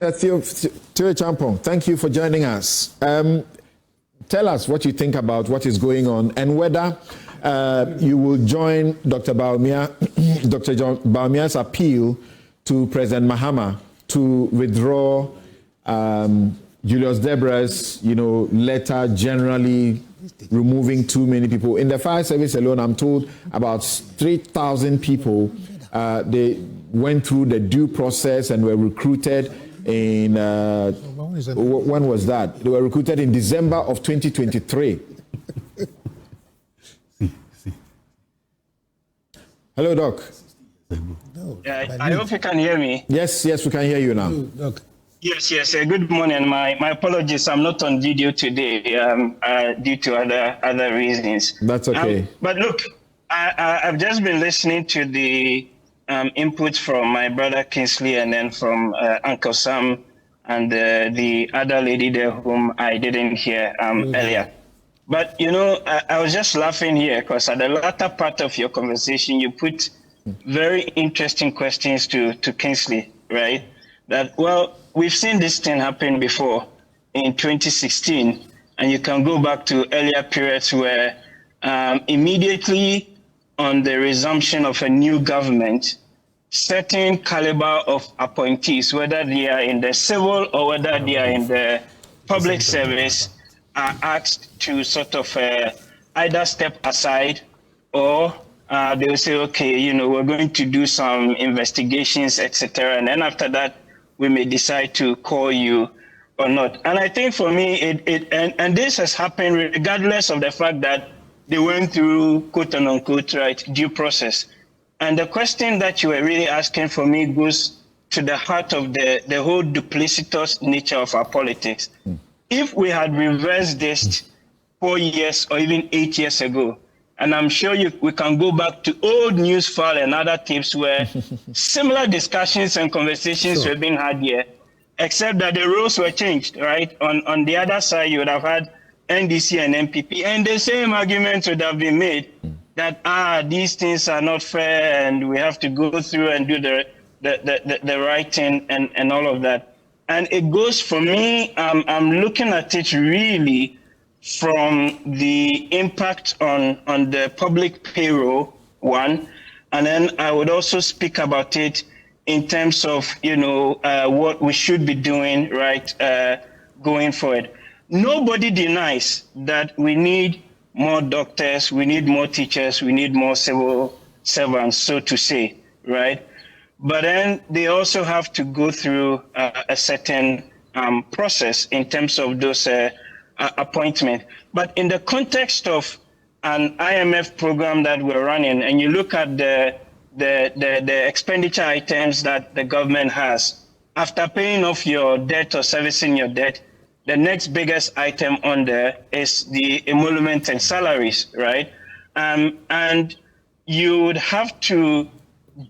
Theo Acheampong, thank you for joining us. Tell us what you think about what is going on and whether you will join Dr. Bawumia's appeal to President Mahama to withdraw Julius Debra's, letter generally removing too many people. In the fire service alone, I'm told about 3,000 people, they went through the due process and were recruited in, when was that? They were recruited in December of 2023. Hello, Doc. I hope you can hear me. Yes, we can hear you now. Doc. Yes. Good morning. My apologies. I'm not on video today due to other reasons. That's okay. But look, I've just been listening to the input from my brother Kingsley and then from Uncle Sam and the other lady there whom I didn't hear earlier. But, I was just laughing here because at the latter part of your conversation, you put very interesting questions to Kingsley, right? That, well, we've seen this thing happen before in 2016, and you can go back to earlier periods where immediately on the resumption of a new government, certain caliber of appointees, whether they are in the civil or whether they are in the public service, are asked to sort of either step aside or they will say, okay, we're going to do some investigations, etc. And then after that, we may decide to call you or not. And I think for me, and this has happened regardless of the fact that they went through quote unquote, right, due process. And the question that you were really asking for me goes to the heart of the whole duplicitous nature of our politics. If we had reversed this 4 years or even 8 years ago, and I'm sure we can go back to old Newsfile and other tapes where similar discussions and conversations were being had here, except that the roles were changed, right? On the other side, you would have had NDC and MPP, and the same arguments would have been made that, these things are not fair and we have to go through and do the right thing and all of that. And it goes, for me, I'm looking at it really from the impact on the public payroll, one, and then I would also speak about it in terms of, what we should be doing, right, going forward. Nobody denies that we need more doctors, we need more teachers, we need more civil servants, so to say, right? But then they also have to go through a certain process in terms of those appointment. But in the context of an IMF program that we're running, and you look at the expenditure items that the government has, after paying off your debt or servicing your debt, the next biggest item on there is the emolument and salaries, right? And you would have to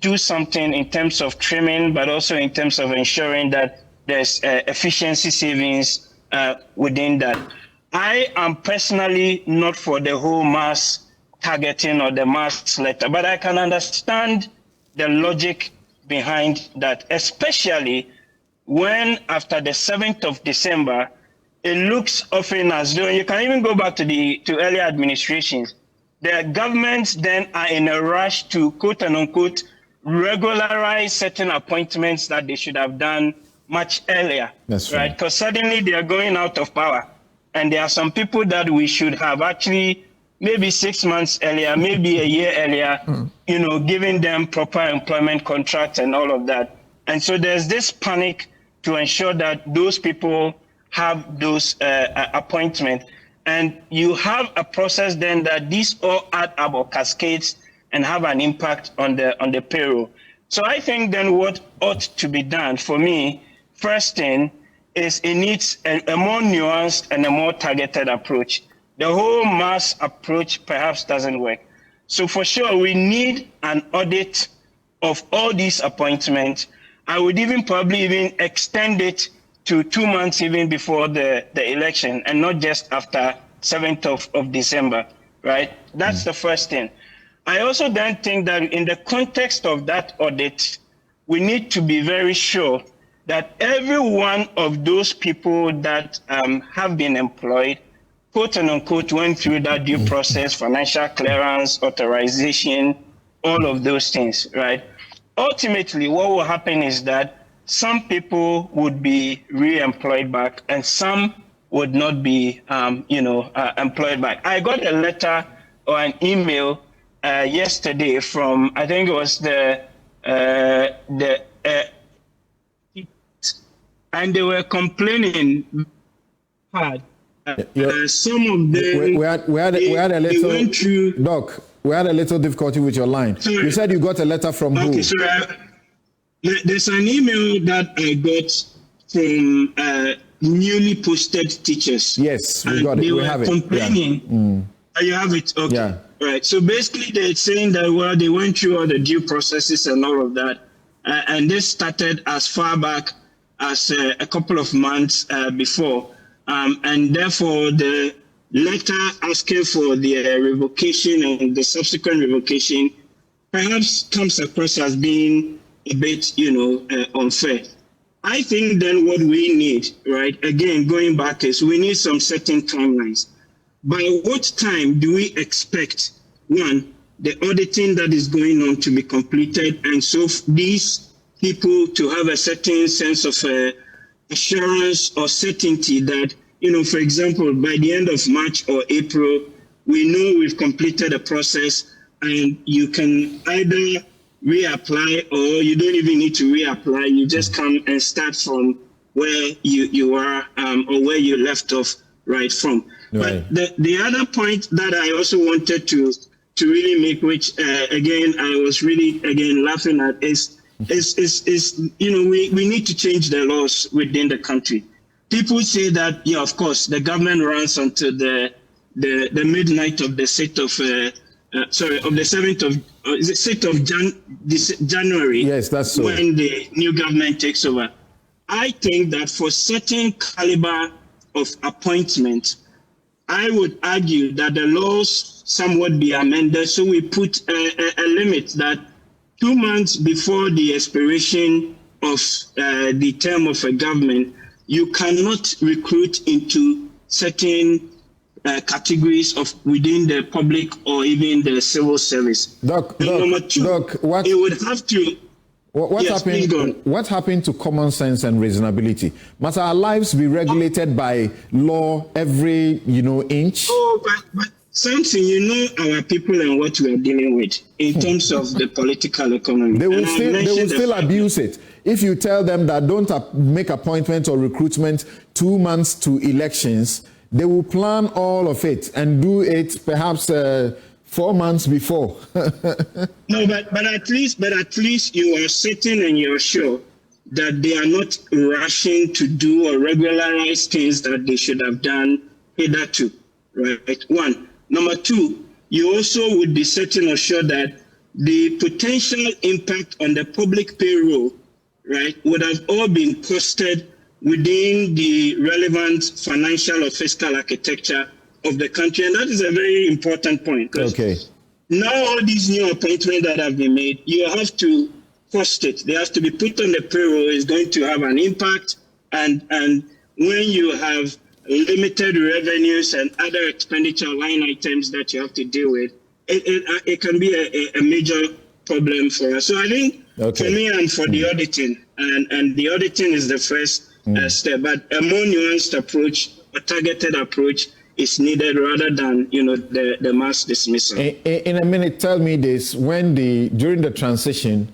do something in terms of trimming, but also in terms of ensuring that there's efficiency savings within that. I am personally not for the whole mass targeting or the mass letter, but I can understand the logic behind that, especially when after the 7th of December, it looks often as though, you can even go back to earlier administrations, the governments then are in a rush to quote unquote regularize certain appointments that they should have done much earlier. That's right. Because suddenly they are going out of power. And there are some people that we should have actually maybe 6 months earlier, maybe a year earlier, giving them proper employment contracts and all of that. And so there's this panic to ensure that those people have those appointments. And you have a process then that these all add up or cascades and have an impact on the payroll. So I think then what ought to be done for me, first thing, is it needs a more nuanced and a more targeted approach. The whole mass approach perhaps doesn't work. So for sure, we need an audit of all these appointments. I would probably extend it to 2 months even before the election and not just after 7th of December, right? That's the first thing. I also then think that in the context of that audit, we need to be very sure that every one of those people that have been employed, quote and unquote, went through that due process, financial clearance, authorization, all of those things, right? Ultimately, what will happen is that some people would be re-employed back and some would not be, employed back. I got a letter or an email yesterday from, I think it was and they were complaining hard. Some of them, we had a little, went through, Doc, we had a little difficulty with your line. Sorry. You said you got a letter from who? Okay, sorry. There's an email that I got from newly posted teachers. Yes, we got it. They we were have complaining. it. Yeah. Oh, you have it? Okay. Yeah. Right. So basically, they're saying that, well, they went through all the due processes and all of that. And this started as far back as a couple of months before. And therefore, the letter asking for the revocation and the subsequent revocation perhaps comes across as being a bit, unfair. I think then what we need, right, again, going back is we need some certain timelines. By what time do we expect, one, the auditing that is going on to be completed, and so these people to have a certain sense of assurance or certainty that, for example, by the end of March or April, we know we've completed the process and you can either reapply or you don't even need to reapply. You just come and start from where you are or where you left off right from. Right. But the other point that I also wanted to really make, which again, I was really, again, laughing at is we need to change the laws within the country. People say that, yeah, of course, the government runs until the midnight of the 6th of, of the 7th of, is it 6th of January? Yes, that's so. When the new government takes over. I think that for certain caliber of appointment, I would argue that the laws somewhat be amended so we put a limit that 2 months before the expiration of the term of a government, you cannot recruit into certain categories of within the public or even the civil service. Doc, number two, what it would have to. What happened to common sense and reasonability? Must our lives be regulated by law every inch? Oh, but something, our people and what we are dealing with in terms of the political economy. They will still abuse it. If you tell them that don't make appointments or recruitment 2 months to elections, they will plan all of it and do it perhaps 4 months before. No, but at least you are certain and you're sure that they are not rushing to do or regularize things that they should have done hitherto, right? One. Number two, you also would be certain or sure that the potential impact on the public payroll, right, would have all been costed within the relevant financial or fiscal architecture of the country. And that is a very important point. Okay. Now all these new appointments that have been made, you have to cost it. They have to be put on the payroll. It's going to have an impact. And when you have limited revenues and other expenditure line items that you have to deal with, it can be a major problem for us. So I think for me, I'm for the auditing. And the auditing is the first step. But a more nuanced approach, a targeted approach, is needed rather than the mass dismissal. In a minute, tell me this: during the transition,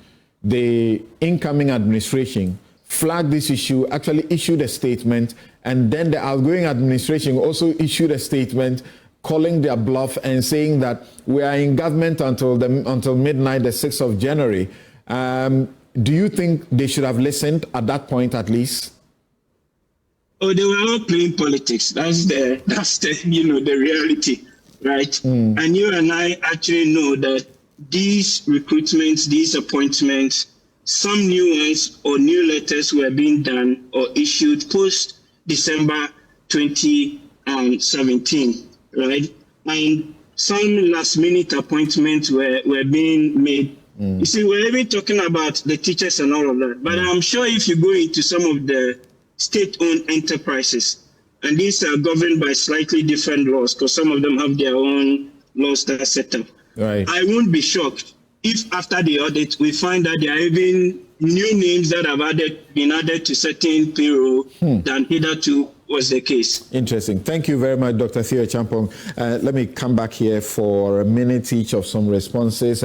the incoming administration flagged this issue, actually issued a statement, and then the outgoing administration also issued a statement calling their bluff and saying that we are in government until midnight, the 6th of January. Do you think they should have listened at that point, at least? Oh, they were all playing politics. That's the the reality, right? And you and I actually know that these recruitments, these appointments, some new ones or new letters were being done or issued post December 2017, right? And some last minute appointments were being made You see, we're even talking about the teachers and all of that. But I'm sure if you go into some of the state-owned enterprises, and these are governed by slightly different laws, because some of them have their own laws that are set up. Right. I won't be shocked if after the audit we find that there are even new names that have been added to certain payroll than hitherto was the case. Interesting. Thank you very much, Dr. Theo Acheampong. Let me come back here for a minute each of some responses.